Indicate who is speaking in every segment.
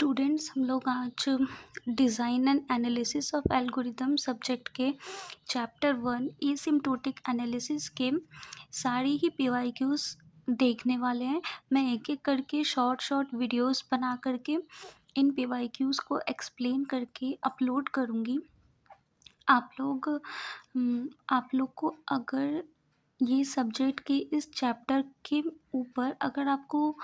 Speaker 1: Students, हम लोग आज design and analysis of algorithm subject के चैप्टर 1 एसिम्प्टोटिक एनालिसिस के सारी ही पीवाईक्यूज देखने वाले हैं। मैं एक एक करके शॉर्ट वीडियोस बना करके इन पीवाईक्यूज को एक्सप्लेन करके अपलोड करूँगी। आप लोग को अगर ये सब्जेक्ट के इस चैप्टर के ऊपर अगर आपको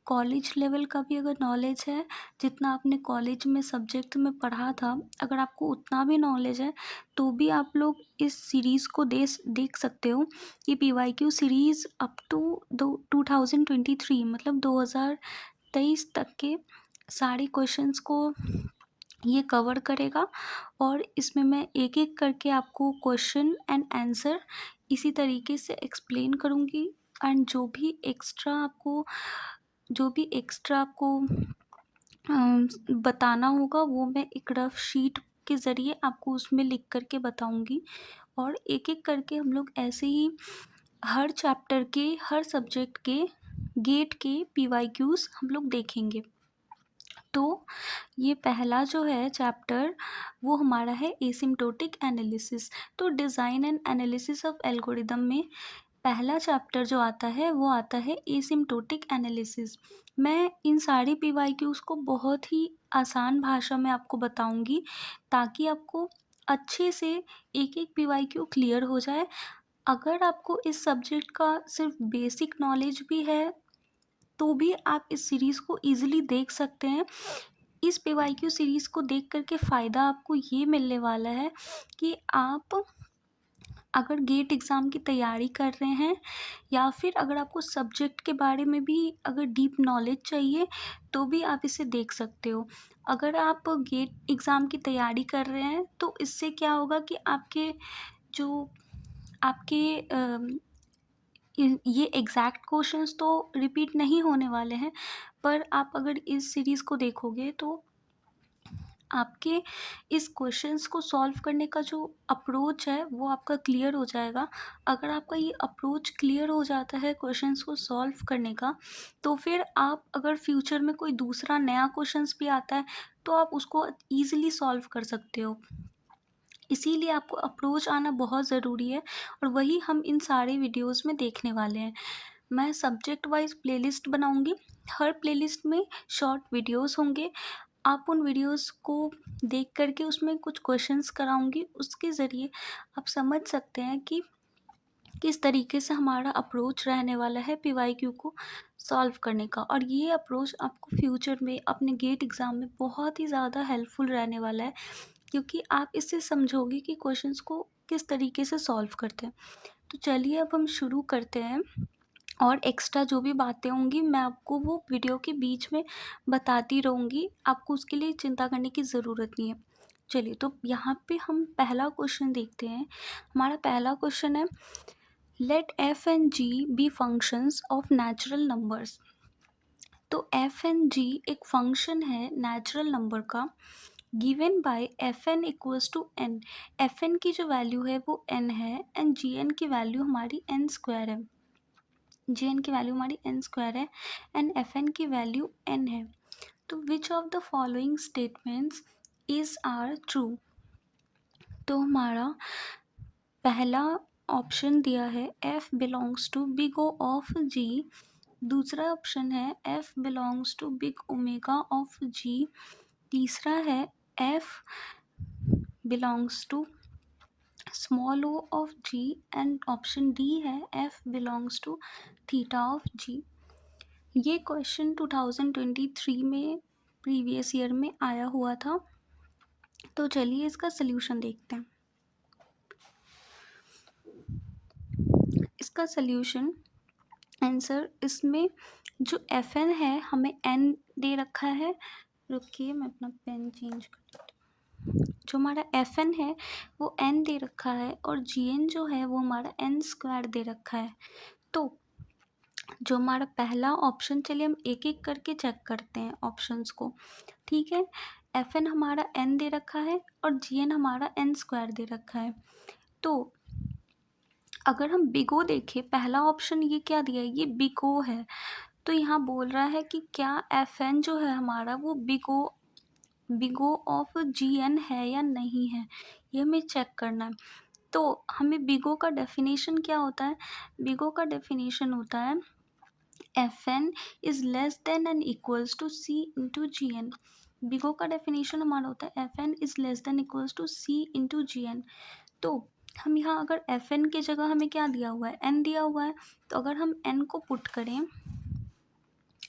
Speaker 1: कॉलेज लेवल का भी अगर नॉलेज है, जितना आपने कॉलेज में सब्जेक्ट में पढ़ा था, अगर आपको उतना भी नॉलेज है तो भी आप लोग इस सीरीज़ को देख सकते हो। ये पीवाईक्यू सीरीज़ अप टू 2023 मतलब 2023 तक के सारे क्वेश्चंस को ये कवर करेगा और इसमें मैं एक एक करके आपको क्वेश्चन एंड आंसर इसी तरीके से एक्सप्लेन करूँगी। एंड जो भी एक्स्ट्रा आपको बताना होगा वो मैं एक रफ शीट के ज़रिए आपको उसमें लिख करके बताऊँगी। और एक एक करके हम लोग ऐसे ही हर चैप्टर के हर सब्जेक्ट के गेट के पीवाईक्यूज हम लोग देखेंगे। तो ये पहला जो है चैप्टर वो हमारा है एसिम्प्टोटिक एनालिसिस। तो design and analysis of algorithm में पहला चैप्टर जो आता है वो आता है एसिम्प्टोटिक एनालिसिस। मैं इन सारी पीवाईक्यूज को बहुत ही आसान भाषा में आपको बताऊंगी ताकि आपको अच्छे से एक एक पीवाईक्यू क्लियर हो जाए। अगर आपको इस सब्जेक्ट का सिर्फ बेसिक नॉलेज भी है तो भी आप इस सीरीज़ को ईज़िली देख सकते हैं। इस पीवाईक्यू सीरीज़ को देख करके फ़ायदा आपको ये मिलने वाला है कि आप अगर गेट एग्ज़ाम की तैयारी कर रहे हैं या फिर अगर आपको सब्जेक्ट के बारे में भी अगर डीप नॉलेज चाहिए तो भी आप इसे देख सकते हो। अगर आप गेट एग्ज़ाम की तैयारी कर रहे हैं तो इससे क्या होगा कि जो आपके ये एग्जैक्ट क्वेश्चंस तो रिपीट नहीं होने वाले हैं, पर आप अगर इस सीरीज़ को देखोगे तो आपके इस क्वेश्चंस को सॉल्व करने का जो अप्रोच है वो आपका क्लियर हो जाएगा। अगर आपका ये अप्रोच क्लियर हो जाता है क्वेश्चंस को सॉल्व करने का, तो फिर आप अगर फ्यूचर में कोई दूसरा नया क्वेश्चंस भी आता है तो आप उसको ईज़िली सॉल्व कर सकते हो। इसीलिए आपको अप्रोच आना बहुत ज़रूरी है और वही हम इन सारे वीडियोस में देखने वाले हैं। मैं सब्जेक्ट वाइज प्लेलिस्ट बनाऊंगी, हर प्लेलिस्ट में शॉर्ट वीडियोस होंगे। आप उन वीडियोस को देख करके उसमें कुछ क्वेश्चंस कराऊंगी, उसके ज़रिए आप समझ सकते हैं कि किस तरीके से हमारा अप्रोच रहने वाला है पीवाईक्यू को सॉल्व करने का। और ये अप्रोच आपको फ्यूचर में अपने गेट एग्ज़ाम में बहुत ही ज़्यादा हेल्पफुल रहने वाला है, क्योंकि आप इससे समझोगे कि क्वेश्चंस को किस तरीके से सॉल्व करते हैं। तो चलिए अब हम शुरू करते हैं। और एक्स्ट्रा जो भी बातें होंगी मैं आपको वो वीडियो के बीच में बताती रहूँगी, आपको उसके लिए चिंता करने की ज़रूरत नहीं है। चलिए, तो यहाँ पे हम पहला क्वेश्चन देखते हैं। हमारा पहला क्वेश्चन है, let F and G be functions of natural numbers. तो एफ एंड जी एक फंक्शन है नेचुरल नंबर का, given by F N equals to N. F N की जो वैल्यू है वो एन है एंड जी एन की वैल्यू हमारी एन स्क्वायर है। जी एन की वैल्यू हमारी एन स्क्वायर है एंड एफ एन की वैल्यू एन है। तो which of the following statements is are true. तो हमारा पहला ऑप्शन दिया है F belongs to big O of G. दूसरा ऑप्शन है F belongs to big omega of G. तीसरा है F belongs to small O of G and option D है F belongs to theta of G. ये question 2023 में previous year में आया हुआ था। तो चलिए इसका सल्यूशन देखते हैं। इसका सल्यूशन आंसर, इसमें जो एफ एन है हमें एन दे रखा है। रुकिए मैं अपना पेन चेंज कर देती हूँ। जो हमारा एफ एन है वो एन दे रखा है और जी एन जो है वो हमारा एन स्क्वायर दे रखा है। तो जो हमारा पहला ऑप्शन, चलिए हम एक एक करके चेक करते हैं ऑप्शंस को। ठीक है, एफ एन हमारा एन दे रखा है और जी एन हमारा एन स्क्वायर दे रखा है। तो अगर हम बिग ओ देखें, पहला ऑप्शन ये क्या दिया है, ये बिग ओ है। तो यहाँ बोल रहा है कि क्या एफ एन जो है हमारा वो big O of g N है या नहीं है, ये हमें चेक करना है। तो हमें बिग ओ का डेफिनेशन क्या होता है? बिग ओ का डेफिनेशन होता है F N is less than and equals to C into ji N. Big O का डेफिनेशन हमारा होता है F N is less than equals to C into G N. तो हम यहाँ अगर एफ एन की जगह हमें क्या दिया हुआ है? एन दिया हुआ है। तो अगर हम एन को पुट करें,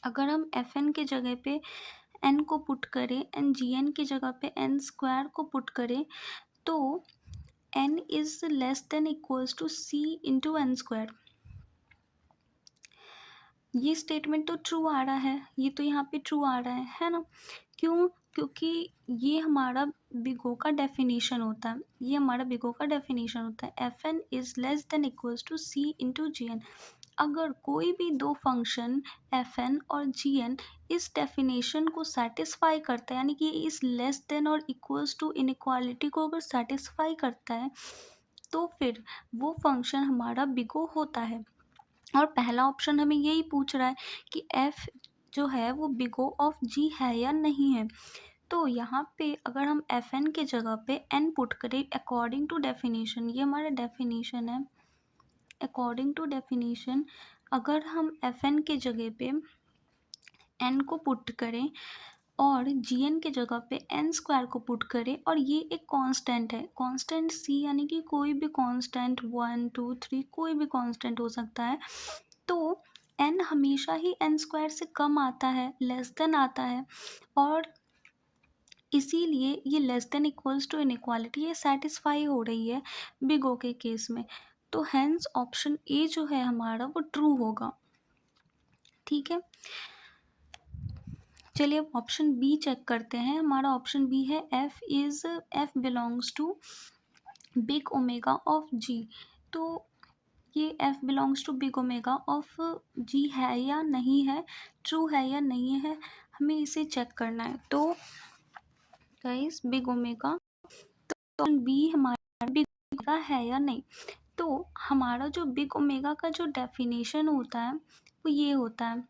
Speaker 1: अगर हम एफ एन के जगह पे एन को पुट करें एंड जी एन की जगह पे एन स्क्वायर को पुट करें, तो n is less than equals to C into n square. ये स्टेटमेंट तो ट्रू आ रहा है, ये तो यहाँ पे ट्रू आ रहा है ना? क्यों? क्योंकि ये हमारा बिग ओ का डेफिनेशन होता है, ये हमारा बिग ओ का डेफिनेशन होता है F N is less than equals to C into ji n. अगर कोई भी दो फंक्शन एफ एन और जी एन इस डेफिनेशन को सेटिस्फाई करता है, यानी कि इस लेस देन और इक्वल्स टू इनइक्वालिटी को अगर सेटिस्फाई करता है, तो फिर वो फंक्शन हमारा बिग ओ होता है। और पहला ऑप्शन हमें यही पूछ रहा है कि एफ जो है वो बिग ओ ऑफ जी है या नहीं है। तो यहाँ पे अगर हम एफ एन के जगह पे एन पुट करें अकॉर्डिंग टू डेफिनेशन, ये हमारा डेफिनेशन है, अकॉर्डिंग टू डेफिनेशन अगर हम एफ एन के जगह पे एन को पुट करें और जी एन के जगह पे एन स्क्वायर को पुट करें, और ये एक कांस्टेंट है, कांस्टेंट सी, यानी कि कोई भी कांस्टेंट 1 2 3 कोई भी कांस्टेंट हो सकता है। तो एन हमेशा ही एन स्क्वायर से कम आता है, लेस देन आता है, और इसीलिए ये less than equals to inequality ये सेटिस्फाई हो रही है बिग ओ के केस में। तो हेंस ऑप्शन ए जो है हमारा वो ट्रू होगा। ठीक है, चलिए अब ऑप्शन बी चेक करते हैं। हमारा ऑप्शन बी है F belongs to big omega of G. तो ये F belongs to big omega of G है या नहीं है, ट्रू है या नहीं है, हमें इसे चेक करना है। तो गाइस बिग ओमेगा, तो बी हमारा बिग ओमेगा है या नहीं। तो हमारा जो बिग ओमेगा का जो डेफिनेशन होता है वो ये होता है,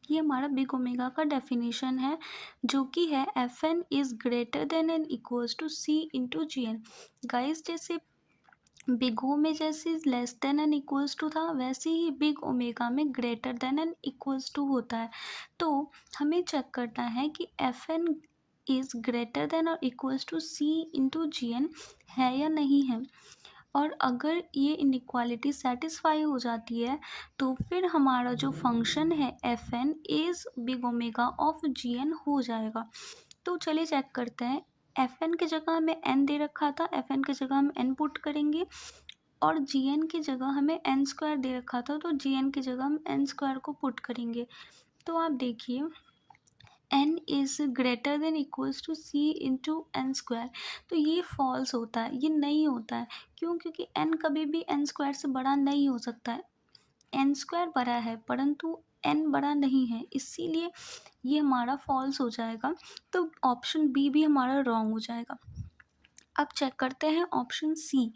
Speaker 1: ये हमारा बिग ओमेगा का डेफिनेशन है, जो कि है F N is greater than and equals to C into ji N. Guys जैसे बिग ओ में जैसे less than and equals to था, वैसे ही बिग ओमेगा में greater than and equals to होता है। तो हमें चेक करना है कि F N is greater than और equals to C into G N है या नहीं है। और अगर ये इनइक्वालिटी सेटिस्फाई हो जाती है, तो फिर हमारा जो फंक्शन है F N is big omega of g n हो जाएगा। तो चलिए चेक करते हैं। एफ एन की जगह हमें एन दे रखा था, एफ एन की जगह हम एन पुट करेंगे, और जी एन की जगह हमें एन स्क्वायर दे रखा था, तो जी एन की जगह हम एन स्क्वायर को पुट करेंगे। तो आप देखिए n is greater than equals to C into n square, तो ये फॉल्स होता है, ये नहीं होता है। क्यों? क्योंकि एन कभी भी एन स्क्वायर से बड़ा नहीं हो सकता है। एन स्क्वायर बड़ा है परंतु एन बड़ा नहीं है, इसीलिए ये हमारा फॉल्स हो जाएगा। तो ऑप्शन बी भी हमारा रॉन्ग हो जाएगा। अब चेक करते हैं ऑप्शन सी।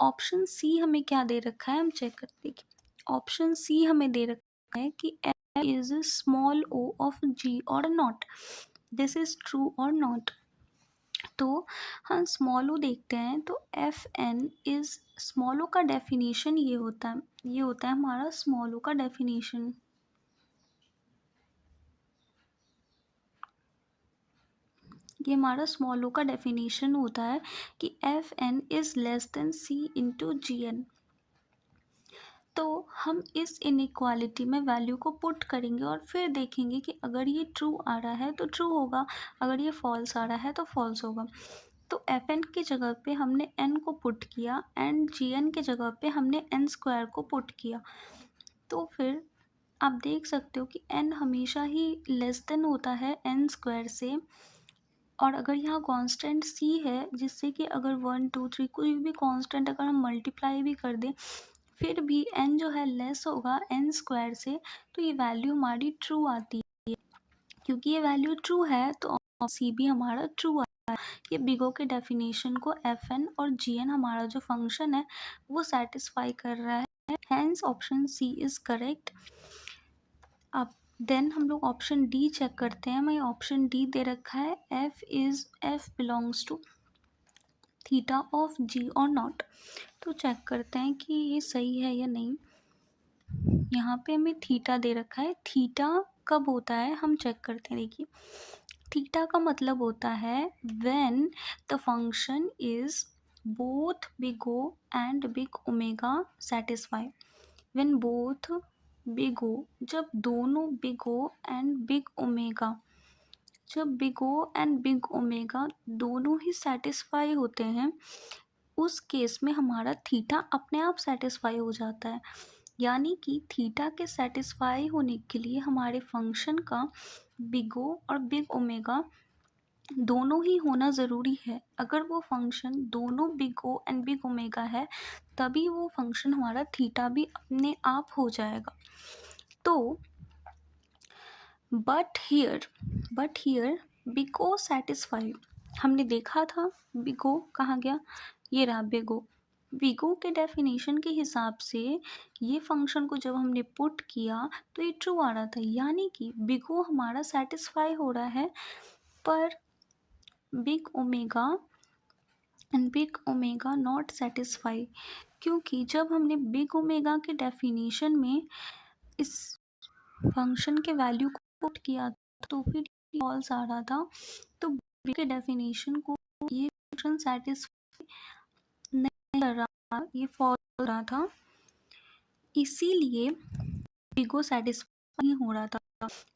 Speaker 1: ऑप्शन सी हमें क्या दे रखा है, हम चेक करते हैं। ऑप्शन सी हमें दे रखा है कि F is small O of G और नॉट, दिस इज ट्रू और नॉट। तो हम स्मॉल ओ देखते हैं, तो F N is small O का डेफिनेशन ये होता है, ये होता है हमारा स्मॉल ओ का डेफिनेशन। ये हमारा स्मॉल ओ का डेफिनेशन होता है कि F N is less than c into G N. तो हम इस इनइक्वालिटी में वैल्यू को पुट करेंगे और फिर देखेंगे कि अगर ये ट्रू आ रहा है तो ट्रू होगा, अगर ये फॉल्स आ रहा है तो फॉल्स होगा। तो एफ एन की जगह पे हमने एन को पुट किया एंड जी एन की जगह पे हमने एन स्क्वायर को पुट किया। तो फिर आप देख सकते हो कि एन हमेशा ही लेस देन होता है एन स्क्वायर से, और अगर यहाँ कांस्टेंट सी है, जिससे कि अगर 1 2 3 कोई भी कांस्टेंट अगर हम मल्टीप्लाई भी कर दें, फिर भी एन जो है लेस होगा एन स्क्वायर से, तो ये वैल्यू हमारी ट्रू आती है। क्योंकि ये वैल्यू ट्रू है तो सी भी हमारा ट्रू कि बिग ओ के डेफिनेशन को एफ एन और जी एन हमारा जो फंक्शन है वो सेटिस्फाई कर रहा है, hence option C is correct. अब देन हम लोग ऑप्शन डी चेक करते हैं। मैं ऑप्शन डी दे रखा है F belongs to theta of G और नॉट। तो चेक करते हैं कि ये सही है या नहीं। यहाँ पे हमें थीटा दे रखा है। थीटा कब होता है हम चेक करते हैं। देखिए थीटा का मतलब होता है when the function is both big O and big omega satisfy. When both big O, जब दोनों big O and big omega, जब big O and big omega दोनों ही सेटिस्फाई होते हैं, उस केस में हमारा थीटा अपने आप सेटिस्फाई हो जाता है। यानी कि थीटा के सेटिस्फाई होने के लिए हमारे फंक्शन का बिग ओ और बिग ओमेगा दोनों ही होना ज़रूरी है। अगर वो फंक्शन दोनों big O and big omega है तभी वो फंक्शन हमारा थीटा भी अपने आप हो जाएगा। तो but here big O satisfy, हमने देखा था बिग ओ कहाँ गया, ये रहा बिग ओ। बिग ओ के डेफिनेशन के हिसाब से ये फंक्शन को जब हमने पुट किया तो ये ट्रू आ रहा था, यानी कि बिग ओ हमारा सेटिस्फाई हो रहा है। पर big omega and big omega naught satisfy, क्योंकि जब हमने बिग ओमेगा के डेफिनेशन में इस फंक्शन के वैल्यू को पुट किया तो फिर फॉल्स आ रहा था। तो बिग के डेफिनेशन को ये फंक्शन सेटिस्फाई नहीं कर रहा, ये फॉल्स हो रहा था, इसीलिए बिग ओ सेटिस्फाई नहीं हो रहा था।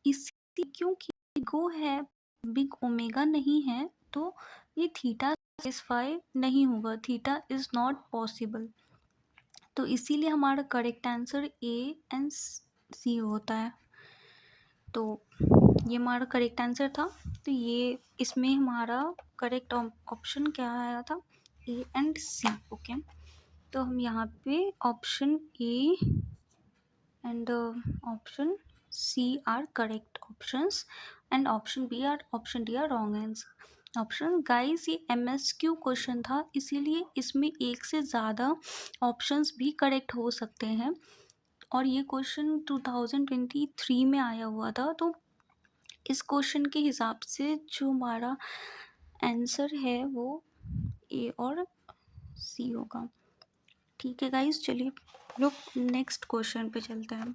Speaker 1: इसी क्योंकि बिग ओ है बिग ओमेगा नहीं है तो ये थीटा सेटिस्फाई नहीं होगा, थीटा इज नॉट पॉसिबल। तो इसीलिए हमारा करेक्ट आंसर ए एंड सी होता है। तो ये हमारा करेक्ट आंसर था। तो ये इसमें हमारा करेक्ट ऑप्शन क्या आया था, ए एंड सी। ओके, तो हम यहाँ पे option A and option C are correct options and option D are wrong answer option. Guys ये MSQ क्वेश्चन था, इसीलिए इसमें एक से ज़्यादा ऑप्शंस भी करेक्ट हो सकते हैं और ये क्वेश्चन 2023 में आया हुआ था। तो इस क्वेश्चन के हिसाब से जो हमारा आंसर है वो ए और सी होगा। ठीक है गाइस, चलिए लोग नेक्स्ट क्वेश्चन पे चलते हैं।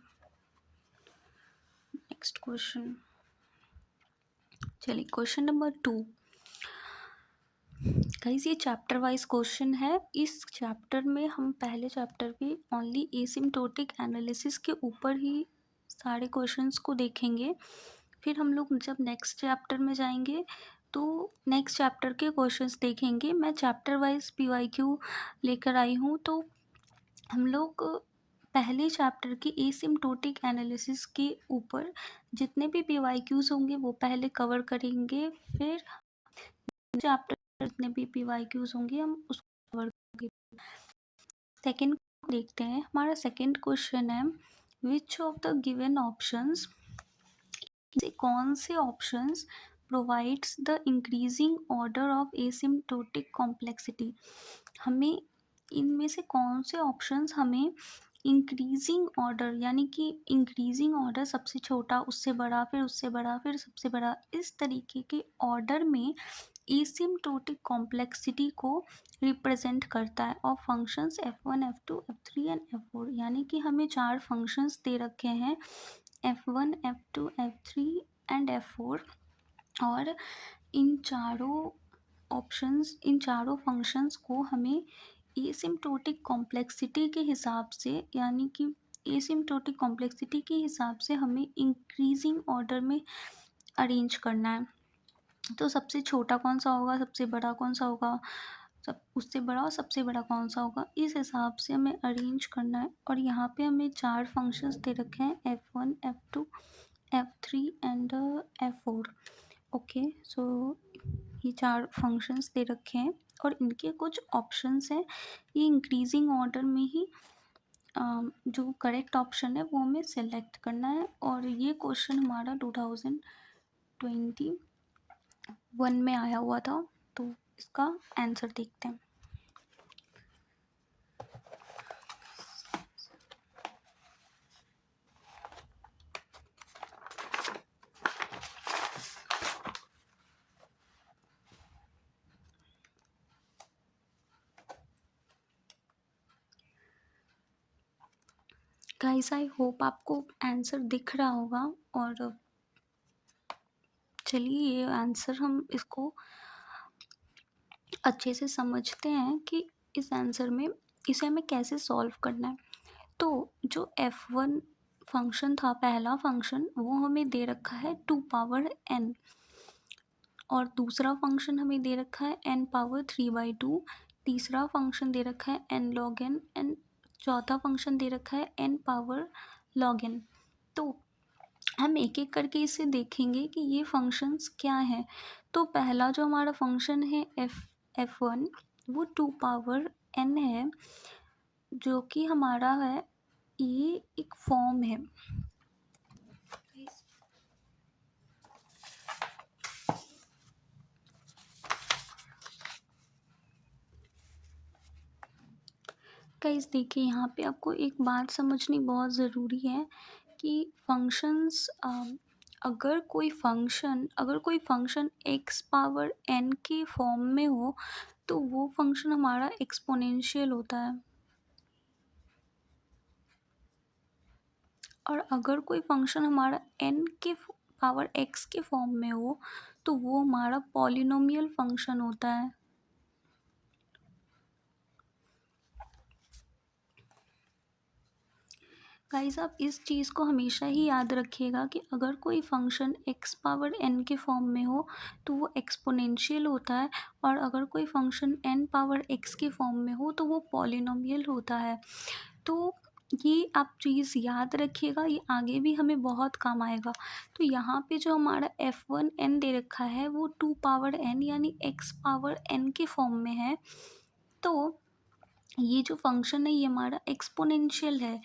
Speaker 1: नेक्स्ट क्वेश्चन, चलिए क्वेश्चन नंबर 2। गाइस ये चैप्टर वाइज क्वेश्चन है। इस चैप्टर में हम पहले चैप्टर पे ओनली एसिम्प्टोटिक एनालिसिस के ऊपर ही सारे क्वेश्चंस को देखेंगे। फिर हम लोग जब नेक्स्ट चैप्टर में जाएंगे तो नेक्स्ट चैप्टर के क्वेश्चंस देखेंगे। मैं चैप्टर वाइज PYQ लेकर आई हूँ। तो हम लोग पहले चैप्टर के एसिम्प्टोटिक एनालिसिस के ऊपर जितने भी PYQs होंगे वो पहले कवर करेंगे, फिर चैप्टर जितने भी PYQs होंगे हम उसको कवर करेंगे। सेकेंड देखते हैं। हमारा सेकेंड क्वेश्चन है विच ऑफ द गिवन ऑप्शंस, कौन से options provides the increasing order of asymptotic complexity. हमें इनमें से कौन से ऑप्शंस हमें इंक्रीजिंग ऑर्डर, यानी कि इंक्रीजिंग ऑर्डर सबसे छोटा उससे बड़ा फिर उससे बड़ा फिर सबसे बड़ा, इस तरीके के ऑर्डर में एसिम्प्टोटिक कॉम्प्लेक्सिटी को रिप्रेजेंट करता है और functions F1 F2 F3 and F4। यानी कि हमें 4 फंक्शंस दे रखे हैं F1 F2 F3 and F4 और इन चारों फंक्शंस को हमें एसिम्प्टोटिक कॉम्प्लेक्सिटी के हिसाब से, यानी कि एसिम्प्टोटिक कॉम्प्लेक्सिटी के हिसाब से हमें इंक्रीजिंग ऑर्डर में अरेंज करना है। तो सबसे छोटा कौन सा होगा, सबसे बड़ा कौन सा होगा, सब उससे बड़ा और सबसे बड़ा कौन सा होगा, इस हिसाब से हमें अरेंज करना है। और यहाँ पे हमें 4 फंक्शंस दे रखे हैं F1 F2 F3 and F4। Okay, सो ये 4 फंक्शंस दे रखे हैं और इनके कुछ ऑप्शंस हैं। ये इंक्रीजिंग ऑर्डर में ही जो करेक्ट ऑप्शन है वो हमें सेलेक्ट करना है। और ये क्वेश्चन हमारा 2021 में आया हुआ था। तो इसका आंसर देखते हैं। गाइस आई होप आपको आंसर दिख रहा होगा। और चलिए ये आंसर हम इसको अच्छे से समझते हैं कि इस आंसर में इसे हमें कैसे सॉल्व करना है। तो जो f1 फंक्शन था, पहला फंक्शन, वो हमें दे रखा है 2 पावर n, और दूसरा फंक्शन हमें दे रखा है n पावर 3/2, तीसरा फंक्शन दे रखा है n log n, एंड चौथा फंक्शन दे रखा है n पावर log n। तो हम एक एक करके इसे देखेंगे कि ये फंक्शंस क्या हैं। तो पहला जो हमारा फंक्शन है f1, वो 2 पावर n है, जो कि हमारा है, ये एक फॉर्म है। गाइस देखिए, यहाँ पे आपको एक बात समझनी बहुत ज़रूरी है कि फंक्शंस, अगर कोई फंक्शन x पावर n के फॉर्म में हो तो वो फंक्शन हमारा एक्सपोनेंशियल होता है, और अगर कोई फंक्शन हमारा n के पावर x के फॉर्म में हो तो वो हमारा पॉलिनोमियल फंक्शन होता है। गाइस आप इस चीज़ को हमेशा ही याद रखिएगा कि अगर कोई फंक्शन x पावर n के फॉर्म में हो तो वो एक्सपोनेंशियल होता है, और अगर कोई फंक्शन n पावर x के फॉर्म में हो तो वो पॉलिनोमियल होता है। तो ये आप चीज़ याद रखिएगा, ये आगे भी हमें बहुत काम आएगा। तो यहाँ पे जो हमारा f1 n दे रखा है वो 2 पावर n यानी x पावर n के फॉर्म में है। तो ये जो फंक्शन है ये हमारा एक्सपोनेंशियल है,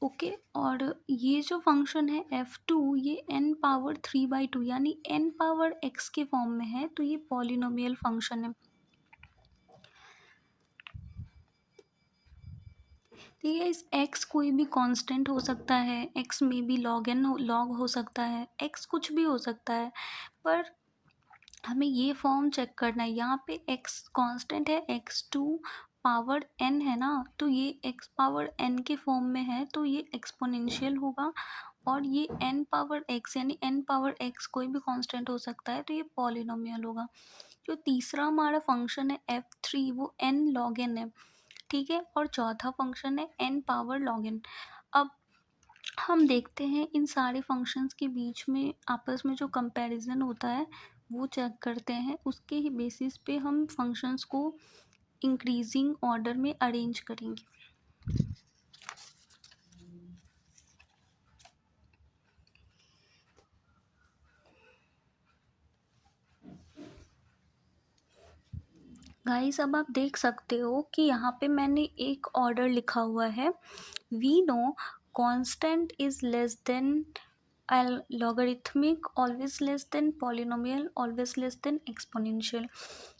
Speaker 1: ओके। और ये जो फंक्शन है f2, ये n पावर 3/2 यानी n पावर x के फॉर्म में है, तो ये पॉलिनोमियल फंक्शन है। ठीक है, इस x कोई भी कांस्टेंट हो सकता है, x में भी log हो सकता है, x कुछ भी हो सकता है, पर हमें ये फॉर्म चेक करना है। यहाँ पे x कांस्टेंट है, x2 पावर n है ना, तो ये x पावर n के फॉर्म में है तो ये एक्सपोनेंशियल होगा, और ये n पावर x यानी n पावर x कोई भी कांस्टेंट हो सकता है तो ये पॉलिनोमियल होगा। जो तीसरा हमारा फंक्शन है f3, वो n log n है, ठीक है, और चौथा फंक्शन है n पावर log n। अब हम देखते हैं इन सारे फंक्शंस के बीच में आपस में जो कंपैरिजन होता है वो चेक करते हैं, उसके ही बेसिस पे हम फंक्शंस को इंक्रीजिंग ऑर्डर में अरेंज करेंगे। गाइस अब आप देख सकते हो कि यहाँ पे मैंने एक ऑर्डर लिखा हुआ है, we know constant is less than logarithmic always less than polynomial always less than exponential.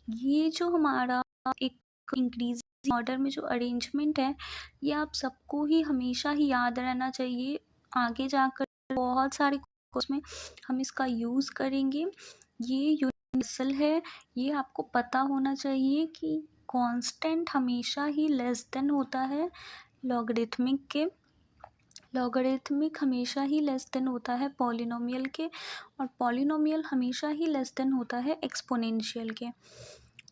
Speaker 1: ये जो हमारा एक इंक्रीजिंग ऑर्डर में जो अरेंजमेंट है, ये आप सबको ही हमेशा ही याद रहना चाहिए। आगे जाकर बहुत सारे कोर्स में हम इसका यूज़ करेंगे। ये यूनिवर्सल है, ये आपको पता होना चाहिए कि कांस्टेंट हमेशा ही लेस देन होता है लॉगरिथमिक के, लॉगरिथमिक हमेशा ही लेस देन होता है पॉलिनोमियल के, और पॉलिनोमियल हमेशा ही लेस देन होता है एक्सपोनेंशियल के।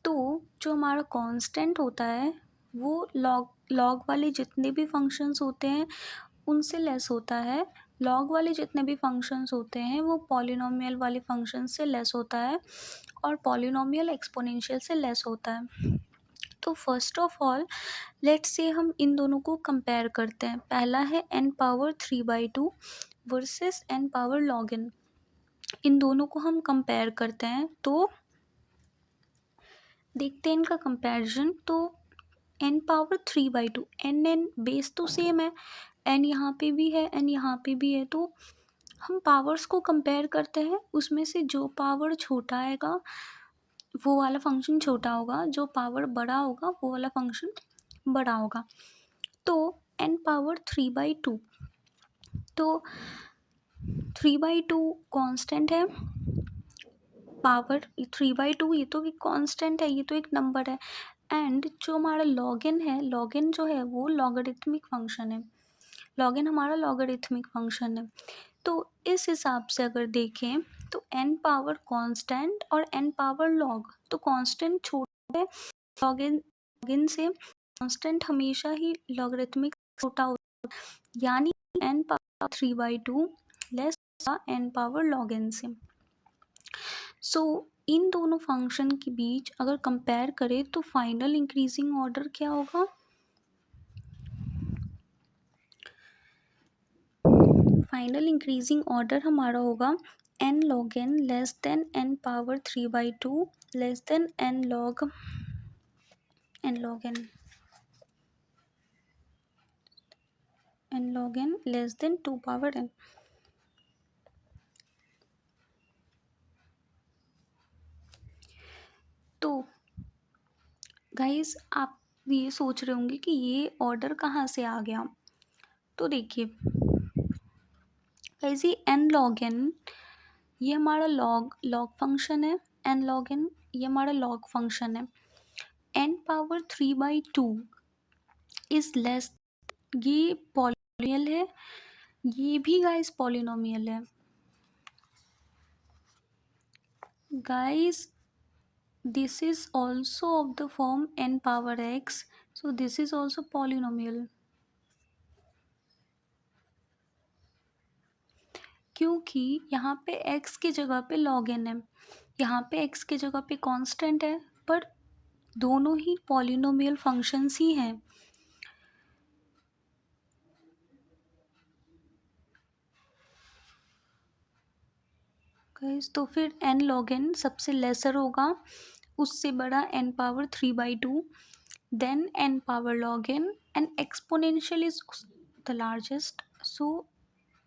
Speaker 1: तो जो हमारा कांस्टेंट होता है वो लॉग वाले जितने भी फंक्शंस होते हैं उनसे लेस होता है, लॉग वाले जितने भी फंक्शंस होते हैं वो पॉलिनोमियल वाले फंक्शन से लेस होता है, और पॉलिनोमियल एक्सपोनेंशियल से लेस होता है। तो first of all let's say हम इन दोनों को कंपेयर करते हैं। पहला है n power 3/2 versus n power log n। इन दोनों को हम कंपेयर करते हैं तो देखते हैं इनका कंपैरिजन। तो n पावर 3/2, n बेस तो सेम है, n यहाँ पे भी है, n यहाँ पे भी है, तो हम पावर्स को कंपेयर करते हैं, उसमें से जो पावर छोटा आएगा वो वाला फंक्शन छोटा होगा, जो पावर बड़ा होगा वो वाला फंक्शन बड़ा होगा। तो n पावर 3/2, तो 3/2 कांस्टेंट है, पावर 3/2 ये तो एक कांस्टेंट है, ये तो एक नंबर है। एंड जो हमारा लॉगिन है, लॉगिन जो है वो लॉगरिथमिक फंक्शन है, लॉगिन हमारा लॉगरिथमिक फंक्शन है। तो इस हिसाब से अगर देखें तो n पावर कांस्टेंट और n पावर लॉग, तो कांस्टेंट छोटा है लॉगिन, लॉगिन से कांस्टेंट हमेशा ही लॉगरिथमिक छोटा होता है, यानी n power 3/2 less n power log n से। सो इन दोनों फंक्शन के बीच अगर कंपेयर करें तो फाइनल इंक्रीजिंग ऑर्डर क्या होगा? फाइनल इंक्रीजिंग ऑर्डर हमारा होगा n log n less than n power 3/2 less than n log n less than 2 power n। तो गाइस आप ये सोच रहे होंगे कि ये ऑर्डर कहाँ से आ गया। तो देखिए गाइस, ये n log n ये हमारा लॉग फंक्शन है, n log n ये हमारा लॉग फंक्शन है। n पावर 3/2 इज लेस, ये पॉलिनोमियल है, ये भी गाइस पॉलिनोमियल है। Guys this is also of the form n power x, so this is also polynomial। क्योंकि यहाँ पे x की जगह पे log n है, यहाँ पे x की जगह पे कांस्टेंट है, पर दोनों ही पॉलिनोमियल फंक्शंस ही हैं। गाइस तो फिर n log n सबसे लेसर होगा, उससे बड़ा n power 3/2, then n power log n and exponential is the largest, so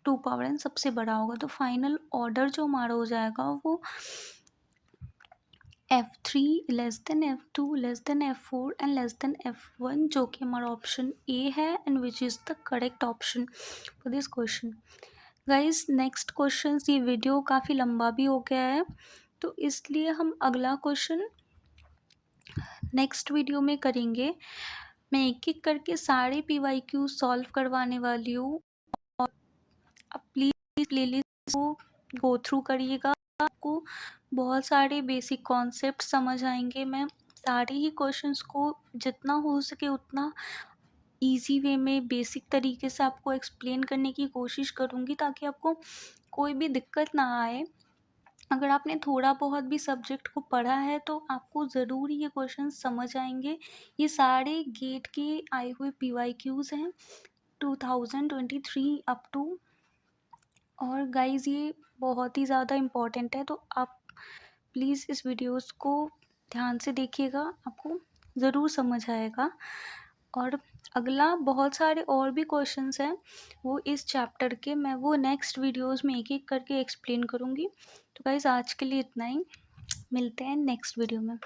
Speaker 1: 2 power n सबसे बड़ा होगा। तो फाइनल ऑर्डर जो हमारा हो जाएगा वो f3 less than f2 less than f4 and less than f1, जो कि हमारा ऑप्शन ए है and which is the correct option for this question. Guys next question, ये वीडियो काफ़ी लंबा भी हो गया है, तो इसलिए हम अगला क्वेश्चन नेक्स्ट वीडियो में करेंगे। मैं एक एक करके सारे PYQ सॉल्व करवाने वाली हूँ, और आप प्लीज़ प्लेलिस्ट को गो थ्रू करिएगा, आपको बहुत सारे बेसिक कॉन्सेप्ट समझ आएंगे। मैं सारे ही क्वेश्चंस को जितना हो सके उतना इजी वे में बेसिक तरीके से आपको एक्सप्लेन करने की कोशिश करूँगी, ताकि आपको कोई भी दिक्कत ना आए। अगर आपने थोड़ा बहुत भी सब्जेक्ट को पढ़ा है तो आपको ज़रूर ये क्वेश्चन समझ आएंगे। ये सारे गेट के आए हुए PYQs हैं 2023 अप टू, और गाइज ये बहुत ही ज़्यादा इम्पॉर्टेंट है, तो आप प्लीज़ इस वीडियोस को ध्यान से देखिएगा, आपको ज़रूर समझ आएगा। और अगला बहुत सारे और भी क्वेश्चंस हैं वो इस चैप्टर के, मैं वो नेक्स्ट वीडियोस में एक एक करके एक्सप्लेन करूँगी। तो गाइज आज के लिए इतना ही, मिलते हैं नेक्स्ट वीडियो में।